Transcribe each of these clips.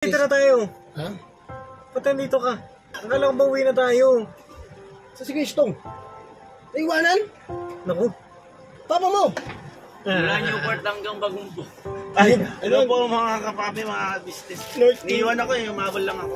Dito na tayo. Ha? Ba't nandito ka? Akala ko ba uwi na tayo? Sa sige, Stong. Naiwanan? Naku. Papa mo! Mula Newport hanggang Bagumbo. Ay, Ano po mga kapapi, mga business. Niiwan ako eh, umabol lang ako.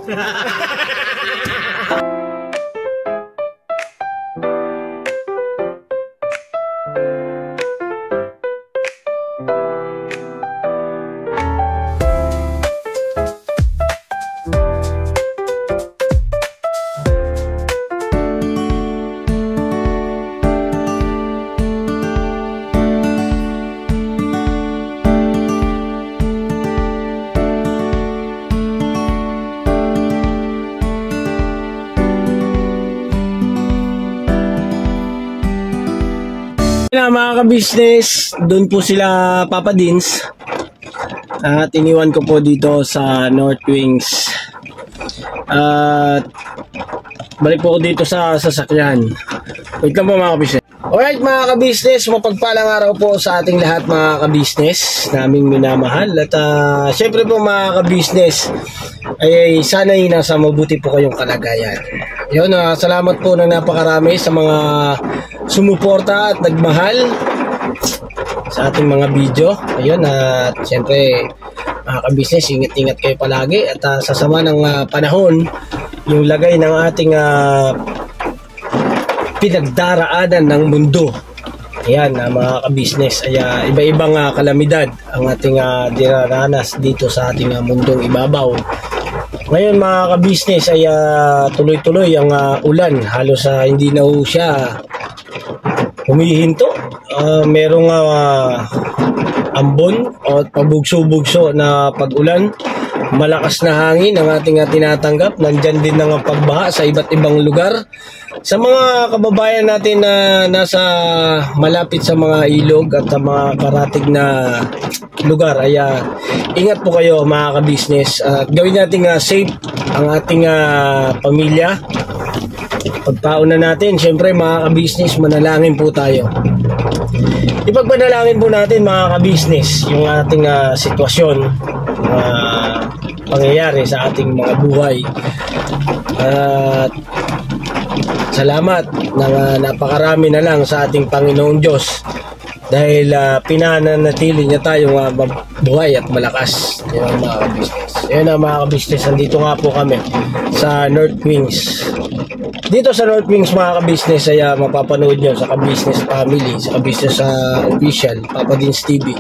Na mga ka-business, doon po sila Papa Dins. At iniwan ko po dito sa North Wings. At balik po ako dito sa sasakyan. Wait lang po mga ka-business. Alright mga ka-business, mapagpalang araw po sa ating lahat mga ka-business naming minamahal. At syempre po mga ka-business, ay sana'y nasa mabuti po kayong kalagayan. Yun, salamat po ng napakarami sa mga sumuporta at nagmahal sa ating mga video. Ayun, at syempre mga ka-business, ingat-ingat kayo palagi. At sa sama ng panahon, yung lagay ng ating pinagdaraanan ng mundo. Ayan, mga ka-business, ay iba-ibang kalamidad ang ating dinaranas dito sa ating mundong ibabaw. Ngayon mga ka-business ay tuloy-tuloy ang ulan. Halos hindi na siya humihinto. Merong ambon o pabugso-bugso na pag-ulan. Malakas na hangin ang ating tinatanggap. Nandyan din ang pagbaha sa iba't ibang lugar. Sa mga kababayan natin na nasa malapit sa mga ilog at sa mga karatig na lugar, ay ingat po kayo mga ka-business. Gawin natin safe ang ating pamilya. Pagpauna natin, syempre mga ka-business, manalangin po tayo. Ipagpanalangin po natin mga ka-business yung ating sitwasyon, pangyayari sa ating mga buhay. At salamat ng napakarami na lang sa ating Panginoong Diyos dahil pinananatili niya tayong buhay at malakas. Yun mga ka-business. Yun mga ka-business, nandito nga po kami sa North Wings. Dito sa North Wings mga ka-business ay mapapanood nyo sa ka-business family, sa ka-business official, Papa Dins TV,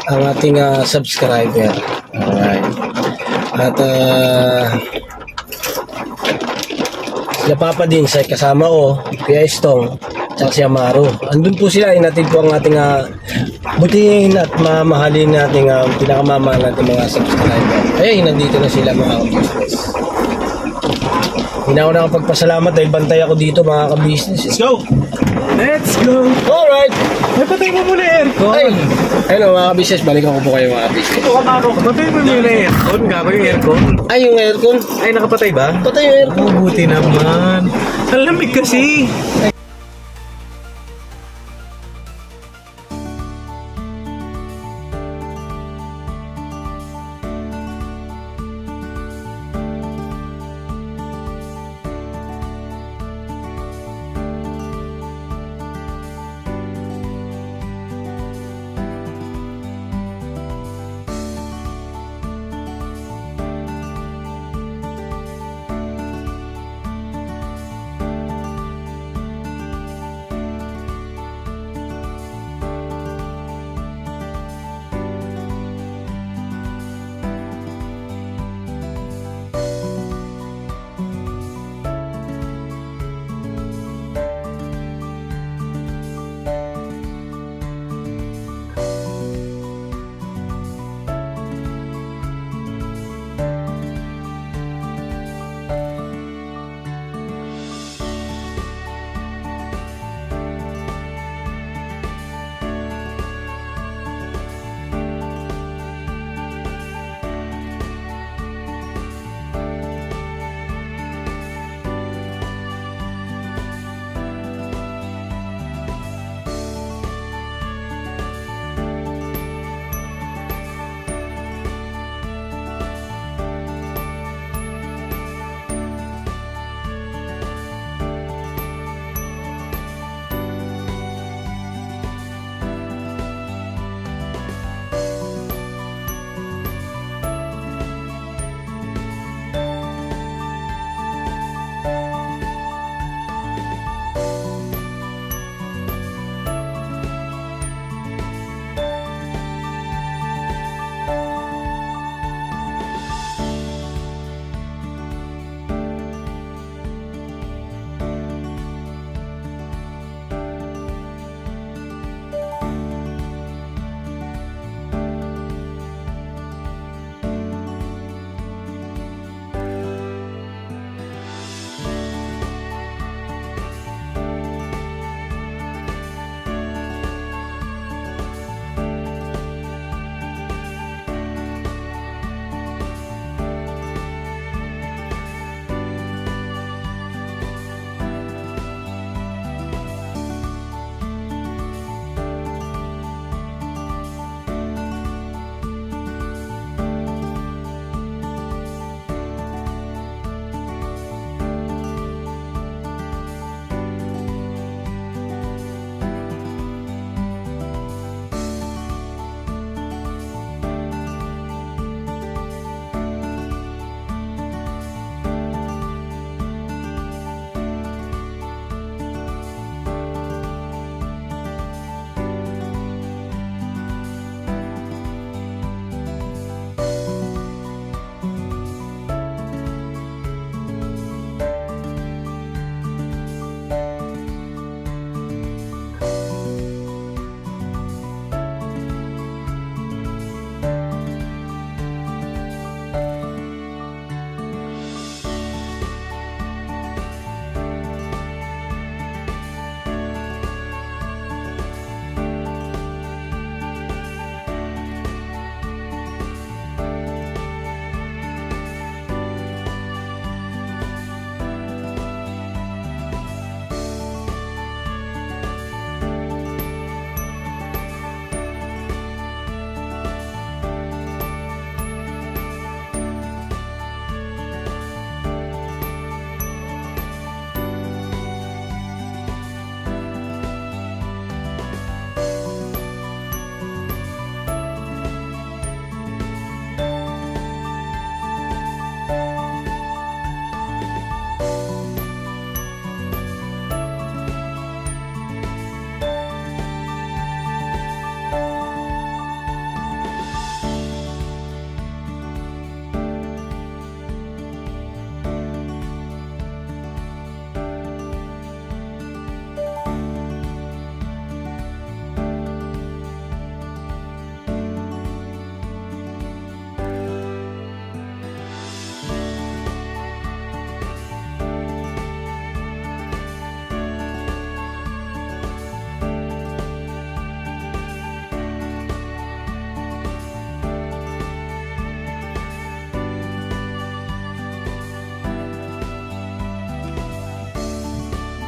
ang ating subscriber. Alright. At sila Papa Dins ay kasama ko, Kuya Estong, at si Amaro. Andun po sila, inatid po ang ating butihin at mamahalin nating pinakamamahal natin mga subscriber. Ay, nandito na sila mga ka-business. Hindi na ako nakapagpasalamat dahil bantay ako dito mga ka-business. Let's go! Let's go! Alright! Ay, patay mo muna aircon. Ay, ayun mga ka-business, balikan ko po kayo mga ka-business. Ito ka maro. Patay mo muna aircon. Gago yung aircon. Ay, yung aircon. Ay, nakapatay ba? Patay yung aircon. Mabuti naman. Ang lamig kasi.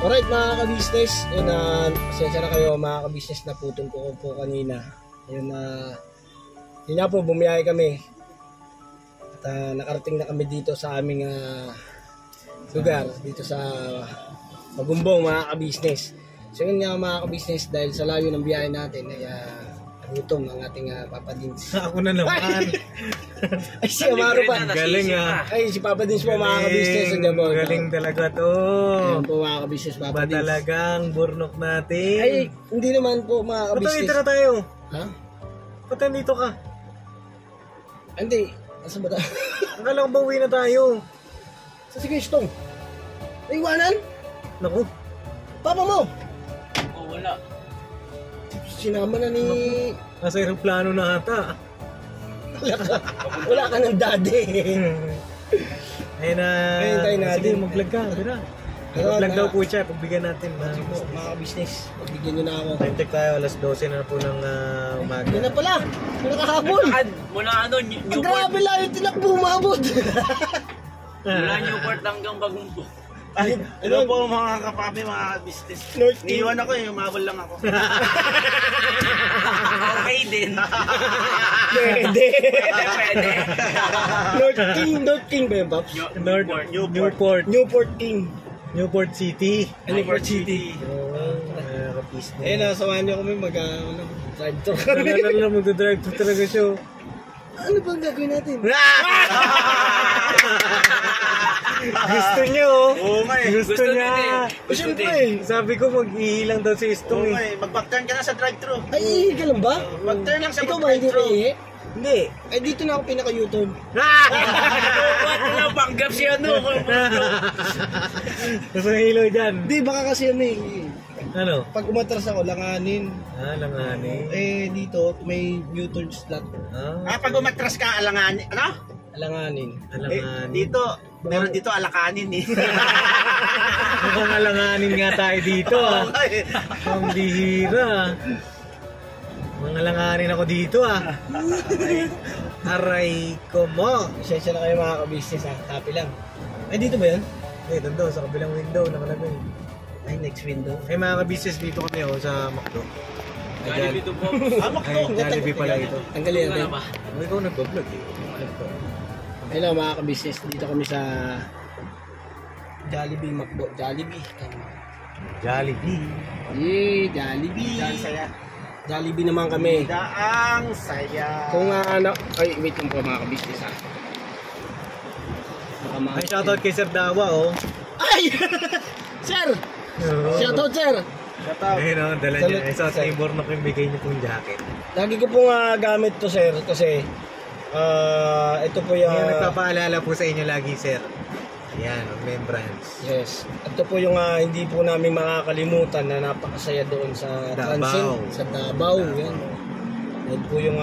Alright mga ka-business, yun pasensya na kayo mga ka-business na putol ko po kanina. Yun yun na po, bumiyahe kami. At nakarating na kami dito sa aming lugar, dito sa Magumbong mga ka-business. So yun nga mga ka-business, dahil sa layo ng biyahe natin ay gutom ang ating Papa Dins. Ako na naman. Ay si Amaro pa. Galing Ay si Papa Dins po mga ka-business. Galing talaga to. Ayan po mga ka-business, Papa Ba Dins. talagang burnok natin? Ay hindi naman po mga Ba't ka-business. nandito na tayo? Ha? Ba't nandito ka? Hindi. Asa ba tayo? Akala ko ba uwi na tayo? Sa sige, Stong. Naiwanan? Naku. Papa mo. Oh, wala. Sinama na ni... Nasa aeroplano na ata. Wala ka ng daddy. Ayun na. Ayun, tayo natin. Sige, mag-vlog ka. Tira. Ayun, Mag-vlog daw po siya. Pagbigyan natin. Sige po, mga business. Pagbigyan nyo na ako. Time check tayo. Alas 12 na po ng umaga. Yan na pala. Mula kahapon. Mula Newport. Grabe lang yung tinakbo umabot. Mula Newport hanggang Bagumbo. Ay, Ano po mga kapapi, mga business. North Niiwan ako umabol lang ako. Okay din. Pwede. Pwede. North King ba yun, Pops? Newport. Newport King. Newport City. Newport City. Kapis na. Eh, nasamahan niyo kami drive tour. Ano lang mag-drive to talaga siya. Ano bang gagawin natin? Gusto niyo. Oo nga eh. Gusto niya. Siyempre. Sabi ko mag-iilang daw si Oo Istong nga eh. eh. Mag-backturn ka na sa drive-thru. Ay, ka lang ba? Mag-turn lang sa Ikaw ba hindi drive-thru. kayo eh? Hindi. Ay, dito na ako pinaka-U-turn. Ba't na panggap siya Gusto ng ilaw dyan. Hindi, baka kasi Ano? pag umatras ako, langanin. Langani. Eh, dito, may U-turn slot. Pag umatras ka, alanganin. Ano? Alanganin. Langani. Dito. Meron dito alakanin eh. Mukhang alanganin nga tayo dito ah. Okay. Ang bihira. Mga langanin ako dito ah. Aray ko mo. Pasensya na kayo mga ka-business ha. Happy lang. Ay, dito ba yan? Eh, doon sa kabilang window nakalagay. Ay, next window. Eh, mga ka-business dito kami sa McDo. Jollibee to po. Ay, Jollibee pala ito. Tanggalin natin. Ikaw nag-vlog eh. Hello mga ka-business. Dito kami sa Jollibee McDo. Jollibee. Jollibee. Yeah, Jollibee. Dahil saya. Jollibee naman kami. Daang saya. Kung ay, wait lang po mga ka-business ha. Ay, shoutout kay Sir Dawa oh. Ay! Sir! Shoutout sir! Ayun oh, dala niya. Ay, sa Timor na bigay niyo pong jacket. Lagi ko pong gamit to sir kasi ito po yung Yan, nagpapaalala po sa inyo lagi, sir. Yan, remembrance. yes. Ito po yung hindi po namin makakalimutan na napakasaya doon sa Davao. Transit, sa Davao. Yan. Yan po yung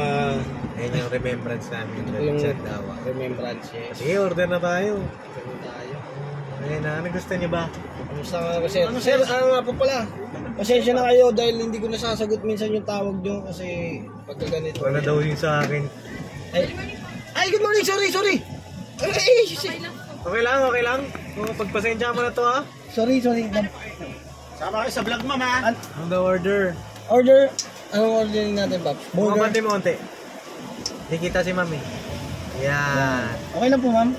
Yan yung remembrance namin. yung Sir Dawa. remembrance. Yes. Sige, order na tayo. Ganun tayo. Ayun na, ano gusto niyo ba? Kamusta nga ba, sir? Sir, nga po pala. Pasensya na kayo dahil hindi ko nasasagot minsan yung tawag nyo kasi pagka ganito. Ano daw yun sa akin? Ay, good morning. Sorry. Ay, Okay lang. Pagpasensya mo na to ha. sorry. Sama kayo sa vlog mo, ma. Ang the order. Order. Anong ordering natin, Pops? Mga monte. Hindi kita si mami. Yan. Okay lang po, ma'am.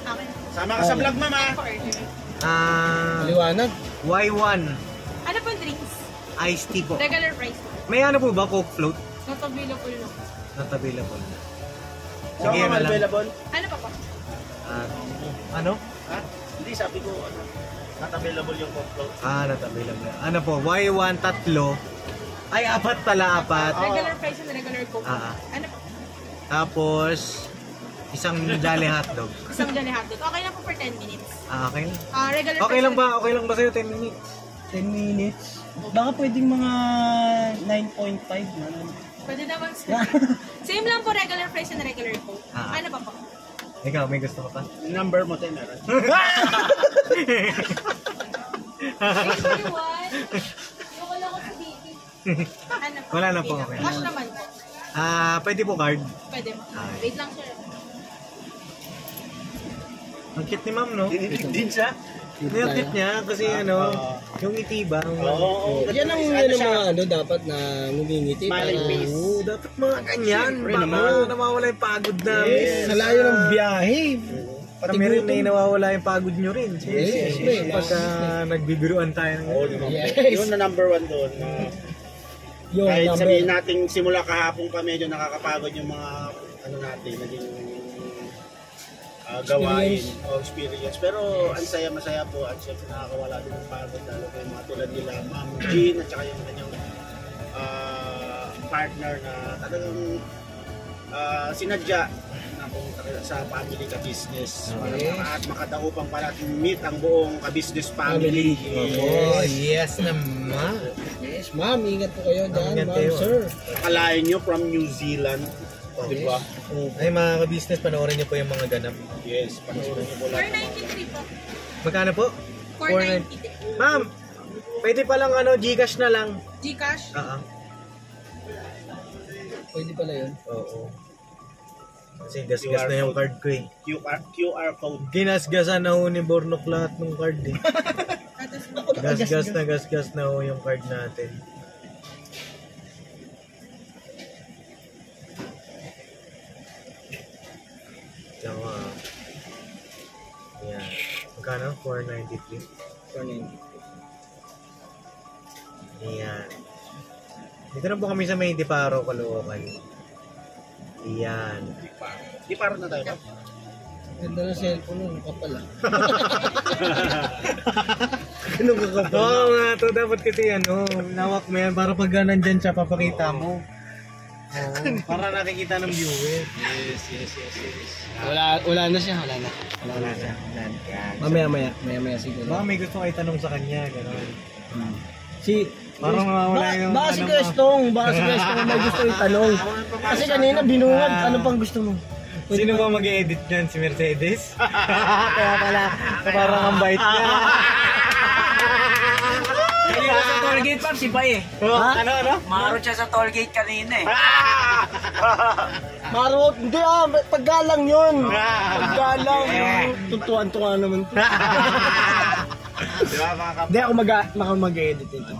Sama ka sa vlog mo, ma. Liwanag. Y1 Ano po drinks? iced tea po. Regular price po. May ano po ba? Coke float? Not available na. Not available na. Sige, Sige na lang. available. Ano pa po? Ano? Ha? Hindi, sabi ko, not available yung coke. Not available. Ano po? Y1 tatlo. Ay, apat pala, apat. Regular price and regular coke. Ah. Ano po? Tapos, isang Jolly hotdog. Isang Jolly hotdog. Okay lang po for 10 minutes. Okay lang. Regular Okay price lang ba? Okay lang ba sa'yo 10 minutes? 10 minutes. Baka pwedeng mga 9.5 na. Pwede naman. Same lang po regular price and regular coke. Ah. Ano pa po? Ikaw, may gusto ka pa? Number mo tayo meron. Actually, what? Yung wala ko sa dito. Ano po? Wala na po, okay. Cash naman po. Pwede po card. Pwede mo. Ah. Wait lang sir. Ang cute ni ma'am, no? Dinilig din siya. Niltip niya kasi ano, yung itiba. Oo. Yan ang mga dapat na ngumingiti. Smiling face. Oo, dapat mga ganyan. Siyempre Baka naman. nawawala yung pagod namin. Yes. Sa layo ng biyahe. Kami rin na nawawala yung pagod nyo rin. Yes. Pagka nagbibiruan tayo. Yes. Yun na number 1 doon. Yung Kahit number. sabihin natin simula kahapon pa medyo nakakapagod yung mga ano natin, naging gawain o experience. Pero ang masaya po at syempre nakakawala din ng pagod lalo ko yung mga tulad nila, Ma'am Jean at saka yung kanyang partner na talagang sinadya na pumunta sa family ka business at makadaupang para meet ang buong ka business family. Yes naman. Yes, ma'am. Ingat po kayo dyan, Ingat ma'am, kayo. sir. Akalain nyo from New Zealand, di ba? Ay mga ka-business, panoorin niyo po yung mga ganap. Yes, panoorin nyo po lahat. 493 po. Magkano po? 493. Ma'am, pwede palang ano, Gcash na lang. Gcash? Pwede pala yun. Oo. Kasi gasgas na yung card ko eh. QR code. Ginasgasan na ho ni Bornok lahat ng card eh. Gasgas na ho yung card natin. Tsaka, yan. Magkano? 493. 490. Yan. Dito na po kami sa May Diparo, Caloocan. Yan. Di para na tayo ba? Ganda ng cellphone nun, kapal ah. Ano ka ba? Oo nga, to dapat kasi ano, nawak mo yan para pag nandyan siya, papakita mo. Oo, para nakikita ng viewer. Yes. Wala na siya, wala na. Wala na. Mamaya siguro. Baka may gusto kayo tanong sa kanya, gano'n. Si Parang mawawala yung baka si ano mo. Questong, may gusto yung tanong. Kasi kanina binungad, ano pang gusto mo? Sino ba mag-edit niyan? Si Mercedes? Kaya pala, parang ang bait niya. Kanina sa tollgate pa, si Bay eh. Ano? Marot siya sa tollgate kanina eh. Marot, hindi paggalang yun. Paggalang, tuntuan-tungan naman. Di ba mga Hindi ako mag-edit ito.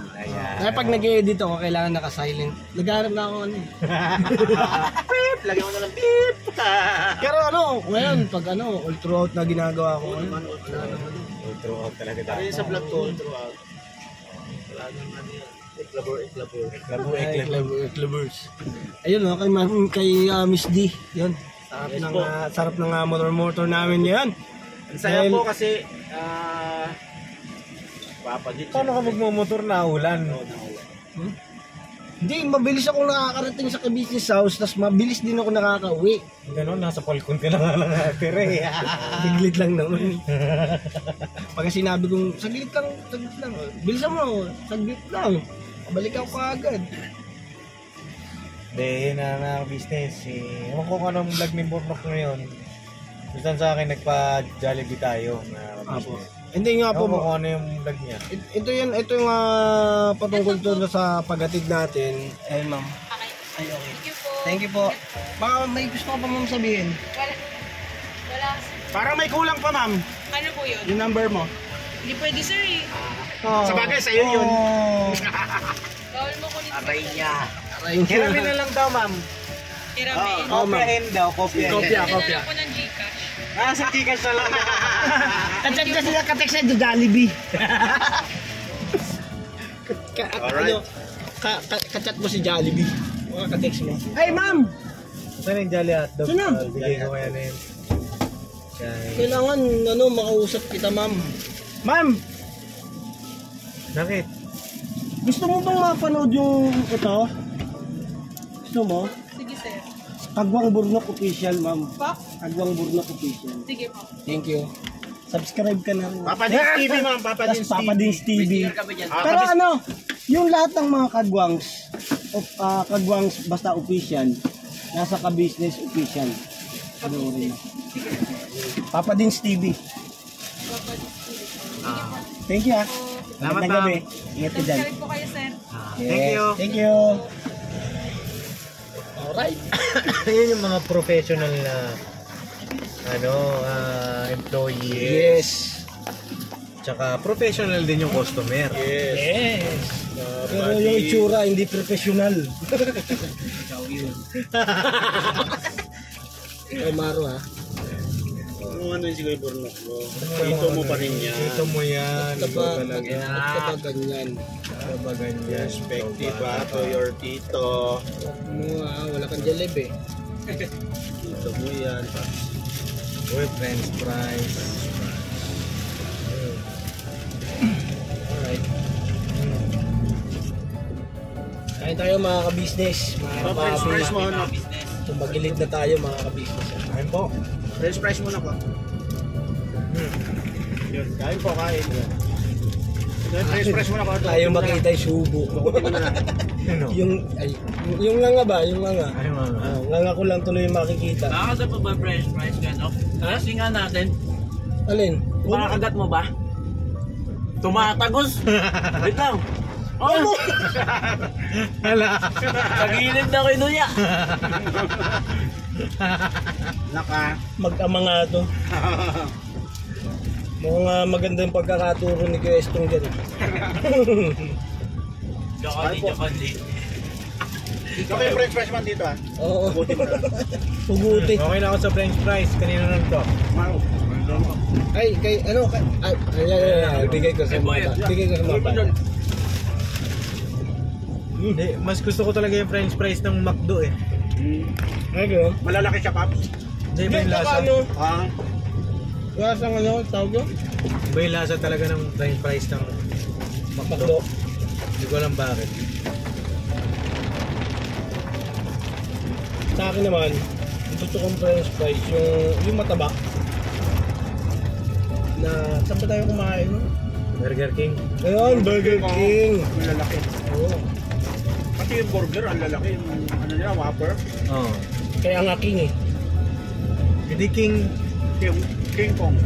Kaya pag nag-edit ako, kailangan naka-silent. Nagharap na ako ano eh. beep! Lagyan mo na ng beep! Pero ano, ngayon, pag ano, all throughout na ginagawa ko. Throughout talaga Ano dahil. yung sa vlog ko throughout? Wala nang ano yun. Eklabor. Clubbers. Ayun no, kay Miss D. Yun. Sarap ng motor namin ngayon. Ang saya po kasi papadit. Paano ka magmumotor na ulan? Hindi, mabilis ako nakakarating sa business house, tapos mabilis din ako nakakauwi. Gano'n, nasa Falcon ka na nga lang natire. Biglit lang naman. Pagka sinabi kong, saglit lang. Bilisan mo, saglit lang. Balik ako kaagad. Hindi, na business. Ewan ko kung anong vlog ni Bornok ngayon. Minsan sa akin, nagpa-Jollibee tayo. Apo. Hindi nga po. Ewan ko kung ano yung vlog niya. Ito yung patungkol to sa paghatid natin. Eh, ma'am. Okay. Ay, okay. Thank you po. Thank you po. Baka may gusto ka pa ma'am sabihin. Wala. Parang may kulang pa, ma'am. Ano po yun? Yung number mo. Hindi pwede sir eh. Sa bagay, sa'yo yun. Bawal mo kunin. Aray niya. Hiramin na lang daw, ma'am. Hiramin. Kopyahin daw, kopyahin. Kopya. Kailangan ko ng Gcash. Sa Gcash na lang. Kachat kasi nakatext sa Jollibee. Alright. Kachat mo si Jollibee. Ka-text mo. Hey ma'am! Saan yung Jolly Hotdog? Saan na? Bigay ko kaya na yun. Kailangan makausap kita ma'am. Ma'am! Bakit? Gusto mo bang mapanood yung ito? Gusto mo? Sige sir. Kagwang Burnok Official ma'am. Pa? Kagwang Burnok Official. Sige po. Thank you. Subscribe ka na rin. Papadins TV, ma'am. Tapos Papadins TV. Kami dyan. Pero ano, yung lahat ng mga kagwangs basta official, nasa ka-business official. Ano rin. Papadins TV. Thank you Salamat, Magandang gabi. Ingat ka dyan. Subscribe po kayo sir. Thank you. Thank you. Alright. Yun yung mga professional na employee. Yes. Tsaka professional din yung customer. Yes. Yes. Pero yung itsura, hindi professional. Ay, Maro ha. Kung ano yung sigay burnok mo, dito mo pa rin yan. Dito mo yan. Ito talaga. Kapag ganyan. Kapag ganyan. Respective to your tito. Wala kang jaleb eh. Dito mo yan. Uy, french fries. Alright. Kain tayo mga ka-business. Mga French fries mo, ano? Tumagilid na tayo mga ka-business. Kain po. French fries muna po. Yun, kain po, kain. French fries muna po. Tayo makita yung subo. Ano? Yung nga nga ba? Yung nga nga. Ay, mga. Nga nga ko lang tuloy yung makikita. Nakakagat mo ba fresh fries ka, no? Kasi nga natin, Alin? makakagat mo ba? Tumatagos! Wait lang! Oh! Hala. Sa gilid na kinuya! Naka. Mag-ama nga to. Mukhang maganda yung pagkakaturo ni Kuya Estong dyan. Jakali. Okay, French fries man dito ah. Oo. Buti mo na. Puguti. Okay na ako sa french fries. Kanina lang to. Wow. Ay, kay ano? Ay, bigay ko sa mga bata. Bigay ko sa mga bata. Hindi, mas gusto ko talaga yung french fries ng McDo eh. Ay, gano'n? Malalaki siya, Paps. Hindi ba yung lasa? Ano? Ah, Lasang ano? Tawag yun? Iba yung lasa talaga ng french fries ng Makdo. Hindi ko alam bakit. Sa akin naman, gusto kong french fries, yung mataba. Na, saan ba tayo kumain? No? Burger King. Ayun, Burger King. malalaki. Oo. Pati yung burger, ang lalaki. Yung ano nila, Whopper. Oo. Kaya nga King eh. Hindi King. Yung King Kong.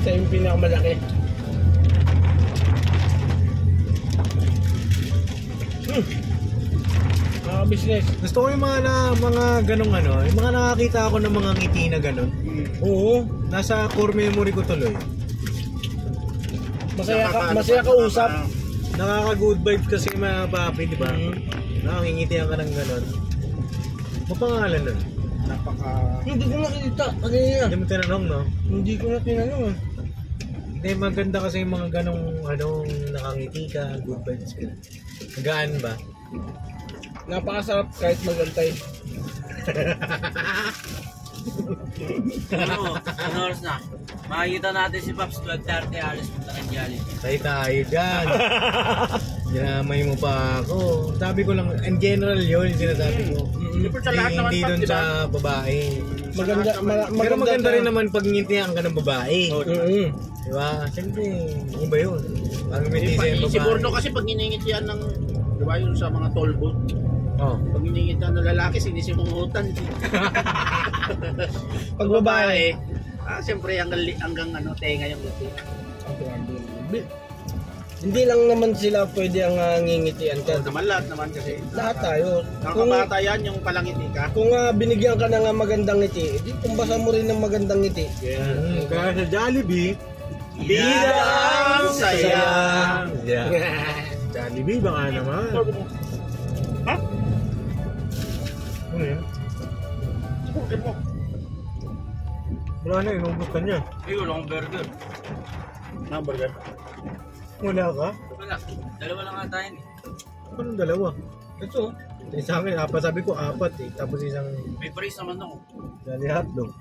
Sa yung pinakamalaki. Mga business. Gusto ko yung mga ganong ano, yung mga nakakita ako ng mga ngiti na ganon. Oo. Nasa core memory ko tuloy. Masaya ka usap. Nakaka-good vibes kasi mga papi, di ba? Nakangingitihan ka ng ganon. Ano pangalan nun? Napaka... Hindi ko nakita. Kanina. Hindi mo tinanong, no? Hindi ko na tinanong eh. Hindi, maganda kasi yung mga ganong nakangiti ka, good vibes ka. Magaan ba? Napakasarap kahit magantay. Ano oras na? Makikita natin si Paps 12:30 alis punta ng Jollibee. Tayo dyan. Dinamay mo pa ako. Sabi ko lang, in general yun yung sinasabi ko. Sa lahat naman, Hindi Paps, dun di ba? sa babae. Maganda, Pero maganda rin naman pag ngitihan ka ng babae. Di ba? Siyempre, iba yun. Pag ngiti yung Si babae. Bordo kasi pag hiningit yan ng... Di ba yun sa mga toll booth? Oh. Pag hiningit yan ng lalaki, sinisimuhutan. Pag babae. Siyempre hanggang ano, tenga yung ngiti. Hindi lang naman sila pwede ang ngingitian ka. Naman lahat naman kasi. Lahat tayo. Ang kabata yan, yung palangiti ka. Kung binigyan ka ng magandang ngiti, edi kumbasa mo rin ng magandang ngiti. Kaya sa Jollibee, Bida ang saya. Yeah. Jollibee baka naman. Ha? Ano yun? Subukin mo. Wala na, inubos ka niya. Ay, wala akong burger. Burger. Wala ka? Wala. Dalawa lang ata yun eh. Anong dalawa? Ito. Sa akin, sabi ko apat eh. Tapos isang May price naman ako. Jolly hotdog.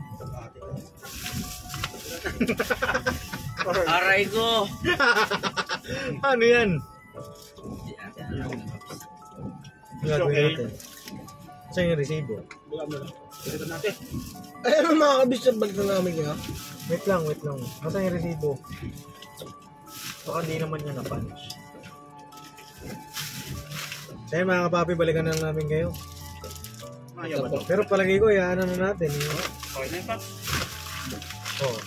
Aray ko! Ano yan? Gagawin natin. Saan yung resibo? Buka mo lang. Pilitan natin. Ay, ano mga kabisap, balik na namin kayo. Wait lang. Saan yung resibo? Baka di naman niya na-punch. Sa'yo mga kapapi, balikan na lang namin kayo. Ayaw ba ito? Pero palagay ko, ano na natin. Okay na yun, Paps. Oh.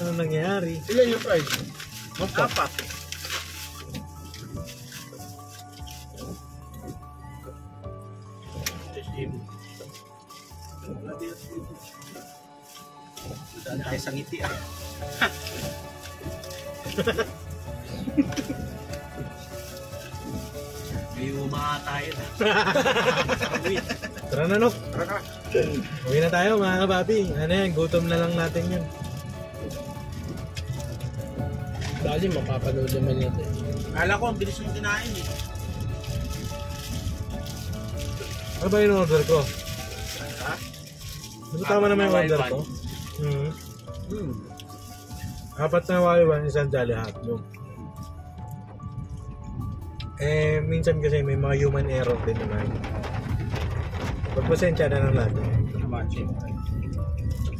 Ano nangyari? Ilan yung price? Apat. Daan tayo sa ngiti ah. May uma tayo na. Tara na, no? Uwi na tayo, mga kapapi. Ano yan, gutom na lang natin yun. Dali, mapapanood naman natin. Kala ko, ang bilis mong kinain eh. Ano ba yung order ko? Ha? Di ba tama naman yung order ko? Apat na waiwan, isang jolly hotdog. Eh, minsan kasi may mga human error din naman. Pagpasensya na lang natin. Naman, siyempre.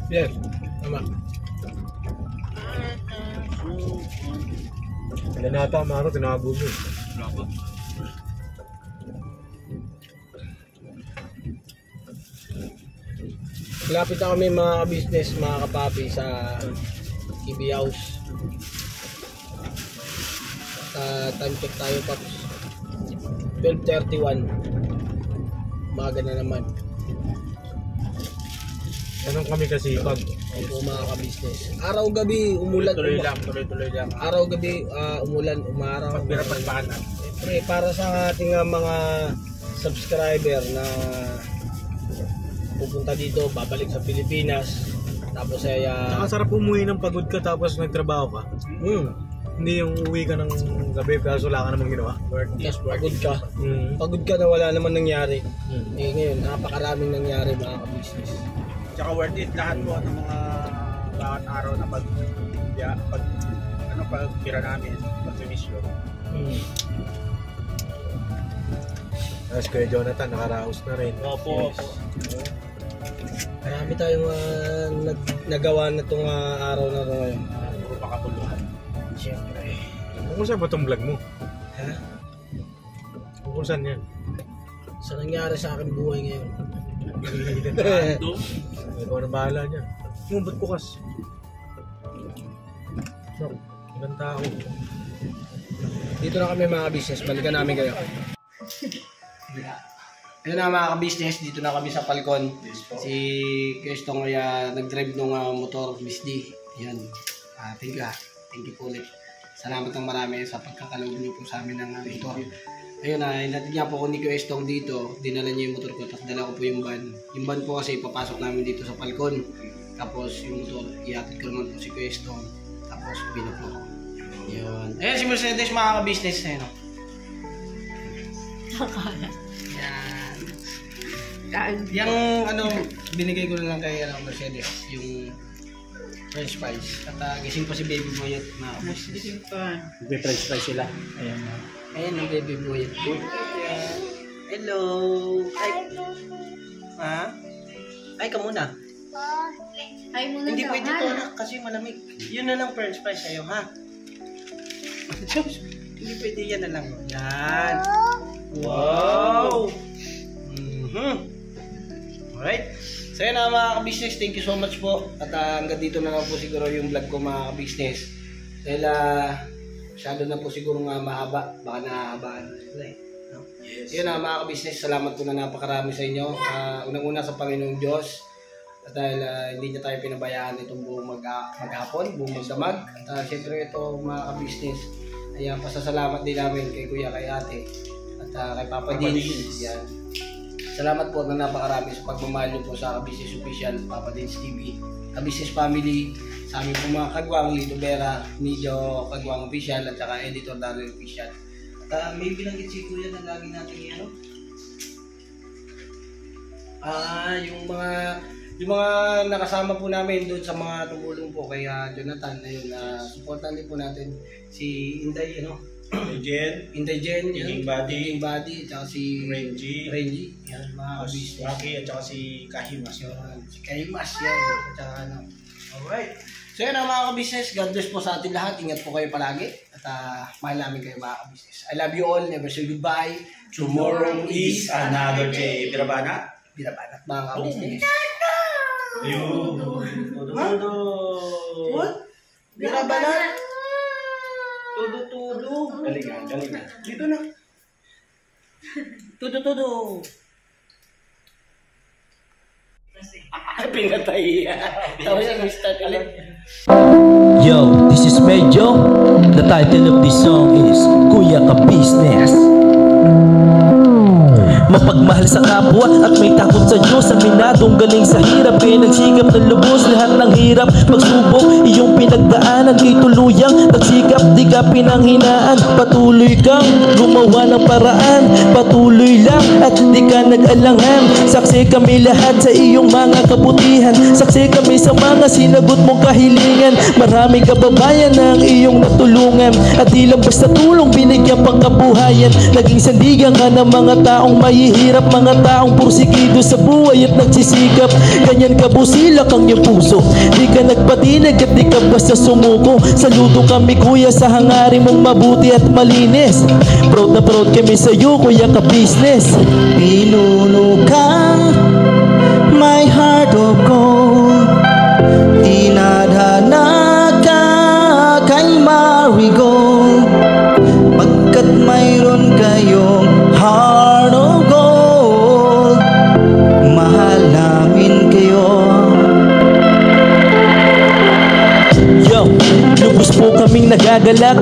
Yes, tama. Kailan nata ang maro, tinabog yun. Lapit na kami mga business, mga kapapi sa TV House. Time check tayo, Paps. 12:31. Umaga na naman. Ganun kami kasipag. Opo mga ka-business. Araw-gabi, umulan. Tuloy lang. Araw-gabi, umulan, umaraw. Pagpirapan. Siyempre, para sa ating mga subscriber na pupunta dito, babalik sa Pilipinas. Tapos ay... Nakasarap umuwi ng pagod ka tapos nagtrabaho ka. Hindi yung uwi ka ng gabi kaso wala ka namang ginawa. Tapos pagod ka. Pagod ka na wala naman nangyari. Eh ngayon, napakaraming nangyari mga ka-business. Tsaka worth it lahat po ng mga bawat araw na pagpira namin, pag-mission. Tapos Kuya Jonathan, nakaraos na rin. Opo. Marami tayong nagawa na itong araw na ito ngayon. Puro pakabuluhan. Siyempre. Kung saan ba itong vlog mo? Ha? Kung saan yan? Sa nangyari sa akin buhay ngayon. Ikaw na bahala niyan. Yung ba't bukas? So, ibang tao. Dito na kami mga business, balikan namin kayo. Ayun na mga ka-business, dito na kami sa Falcon. Si Kwestong ay nag-drive ng motor, Miss D. Yan. Thank you po ulit. Salamat ng marami sa pagkakaloob niyo po sa amin ng motor. Ayun na, hinatid niya po ko ni Kwestong dito. Dinala niya yung motor ko, tapos dala ko po yung van. Yung van po kasi ipapasok namin dito sa Falcon. Tapos yung motor, iatid ko naman po si Kwestong. Tapos pinaplo ko. Yun. Ayun si Mercedes mga ka-business. Ayun o. Yan. Yung binigay ko na lang kay Mercedes, yung French fries. At gising pa si Baby Boy at mga gising pa. French fries sila. Ayan na. Ayan ang Baby Boy. Hello. Ay. Ha? Ay ka muna. Ay muna Hindi daw, pwede ha? to anak kasi malamig. Yun na lang French fries sa'yo ha. Hindi pwede yan na lang. Yan. Wow. Alright. So yun mga ka-business, thank you so much po. At hanggang dito na lang po siguro yung vlog ko mga ka-business. Dahil masyado na po siguro nga mahaba. Baka nahahabaan. No? Yes. Yun mga ka-business, salamat po na napakarami sa inyo. Unang-una sa Panginoong Diyos. At dahil hindi niya tayo pinabayaan itong buong maghapon, buong magdamag. At syempre ito mga ka-business, ay pasasalamat din namin kay Kuya, kay Ate. At kay Papa Dins. Yan. Salamat po na napakarami sa pagmamahal niyo po sa Ka-Business Official, Papa Dins TV, Ka-Business Family, sa aming po mga kagwang, Lito Vera, Medyo Kagwang Official, at saka Editor Daryl Official. At may binanggit si Kuya na lagi natin yung mga nakasama po namin doon sa mga tumulong po kay Jonathan, ayun, supportan din po natin si Inday, Inday Jen, King Body, tsaka si Renji, yan, mga business. Rocky at saka si Kahimas. Si Kahimas, yan, at saka alright. So yan ang mga ka-business, God bless po sa ating lahat, ingat po kayo palagi, at mahal namin kayo mga ka-business. I love you all, never say goodbye. Tomorrow is another day. Birabanat? Birabanat mga ka-business. What? Birabanat? Tudo. Galingan. Dito na. Tudo. Pinatay. Tapos yung restart ulit. Yo, this is Medyo. The title of this song is Kuya Ka Business. Mapagmahal sa kapwa at may takot sa Diyos. Aminadong galing sa hirap, kaya nagsikap ng lubos lahat ng hirap. Pagsubok, iyong pinagdaanan, di tuluyang nagsikap, di ka pinanghinaan. Patuloy kang gumawa ng paraan, patuloy lang at di ka nag-alangan. Saksi kami lahat sa iyong mga kabutihan, saksi kami sa mga sinagot mong kahilingan. Maraming kababayan na ang iyong natulungan, at di lang basta tulong, binigyan pang kabuhayan. Naging sandigan ka ng mga taong mahihirap, mga taong pursigido sa buhay at nagsisikap. Ganyan kabusilak ang iyong puso, di ka nagpatinag at di ka basta sumuko. Saludo kami kuya sa hangarin mong mabuti at malinis. Proud na proud kami sa iyo Kuya Ka Business. Inulukan my heart of gold, tinadhana ka kay marigold, pagkat mayroon kayong heart of gold, mahal namin kayo. Yo, lubos po kaming nagagalak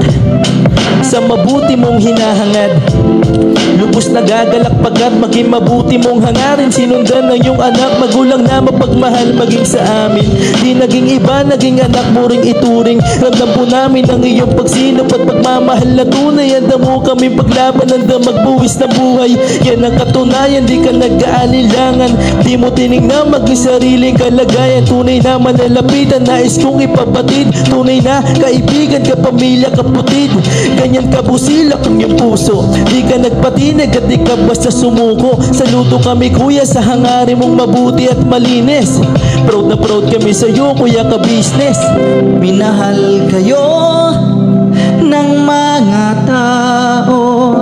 sa mabuti mong hinahangad. Lubos nagagalak pagkat maging mabuti mong hangarin. Sinundan ng iyong anak, magulang na mapagmahal maging sa amin. Di naging iba, naging anak mo ring ituring. Ramdam po namin ang iyong pagsinop at pagmamahal na tunay. Handa mo kami paglaban, handa magbuwis ng buhay. Yan ang katunayan, di ka nag-aalilangan. Di mo tinignan maging sariling kalagayan. Tunay na manalapitan, nais kong ipabatid. Tunay na kaibigan, kapamilya, kaputid. Ganyan kabusilak ang iyong puso, di ka nagpatinag at di ka basta sumuko. Saludo kami kuya sa hangarin mong mabuti at malinis. Proud na proud kami sa iyo Kuya Ka Business. Minahal kayo ng mga tao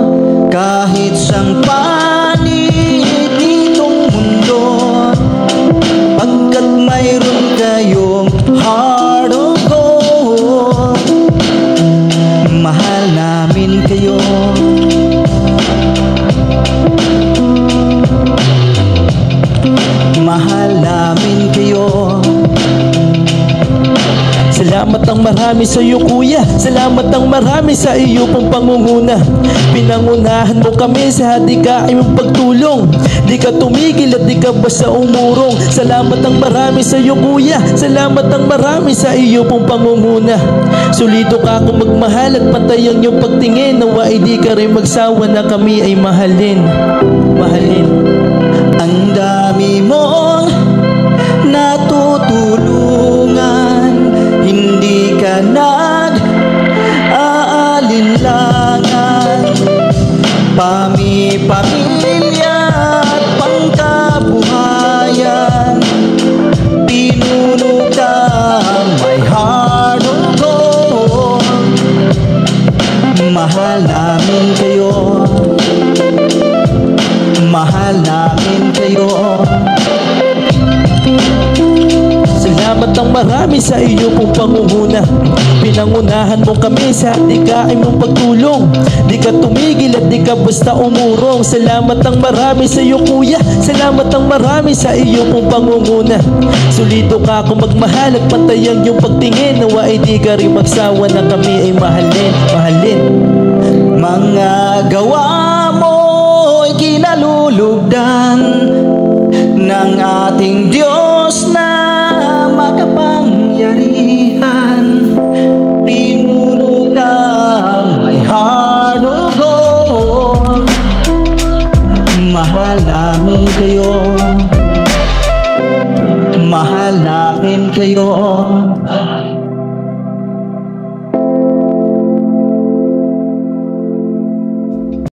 kahit sang panig ditong mundo, pagkat mayroon kayong heart of gold, mahal namin kayo. Mahal namin kayo. Salamat ang marami sa iyo kuya, salamat ang marami sa iyo pong pangunguna. Pinangunahan mo kami sa hadikain mong pagtulong, di ka tumigil at di ka basta umurong. Salamat ang marami sa iyo kuya, salamat ang marami sa iyo pong pangunguna. Solido ka kung magmahal at pantay ang iyong pagtingin. Nawa ay di ka rin magsawa na kami ay mahalin. Mahalin. Ang dami mong natutulungan, hindi ka nag-aalinlangan. Pamilya at pangkabuhayan, pinuno ka may heart of gold, mahal namin kayo. Mahal namin kayo. Salamat ang marami sa iyo pong pangunguna. Pinangunahan mo kami sa hadikain mong pagtulong, di ka tumigil at di ka basta umurong. Salamat ang marami sa iyo kuya, salamat ang marami sa iyo pong pangunguna. Solido ka kung magmahal at pantay ang iyong pagtingin. Nawa ay di ka rin magsawa na kami ay mahalin. Mahalin. Mga gawa mo ay kinalulugdan ng ating Diyos na makapangyarihan. Pinuno ng may heart of gold, mahal namin kayo. Mahal namin kayo.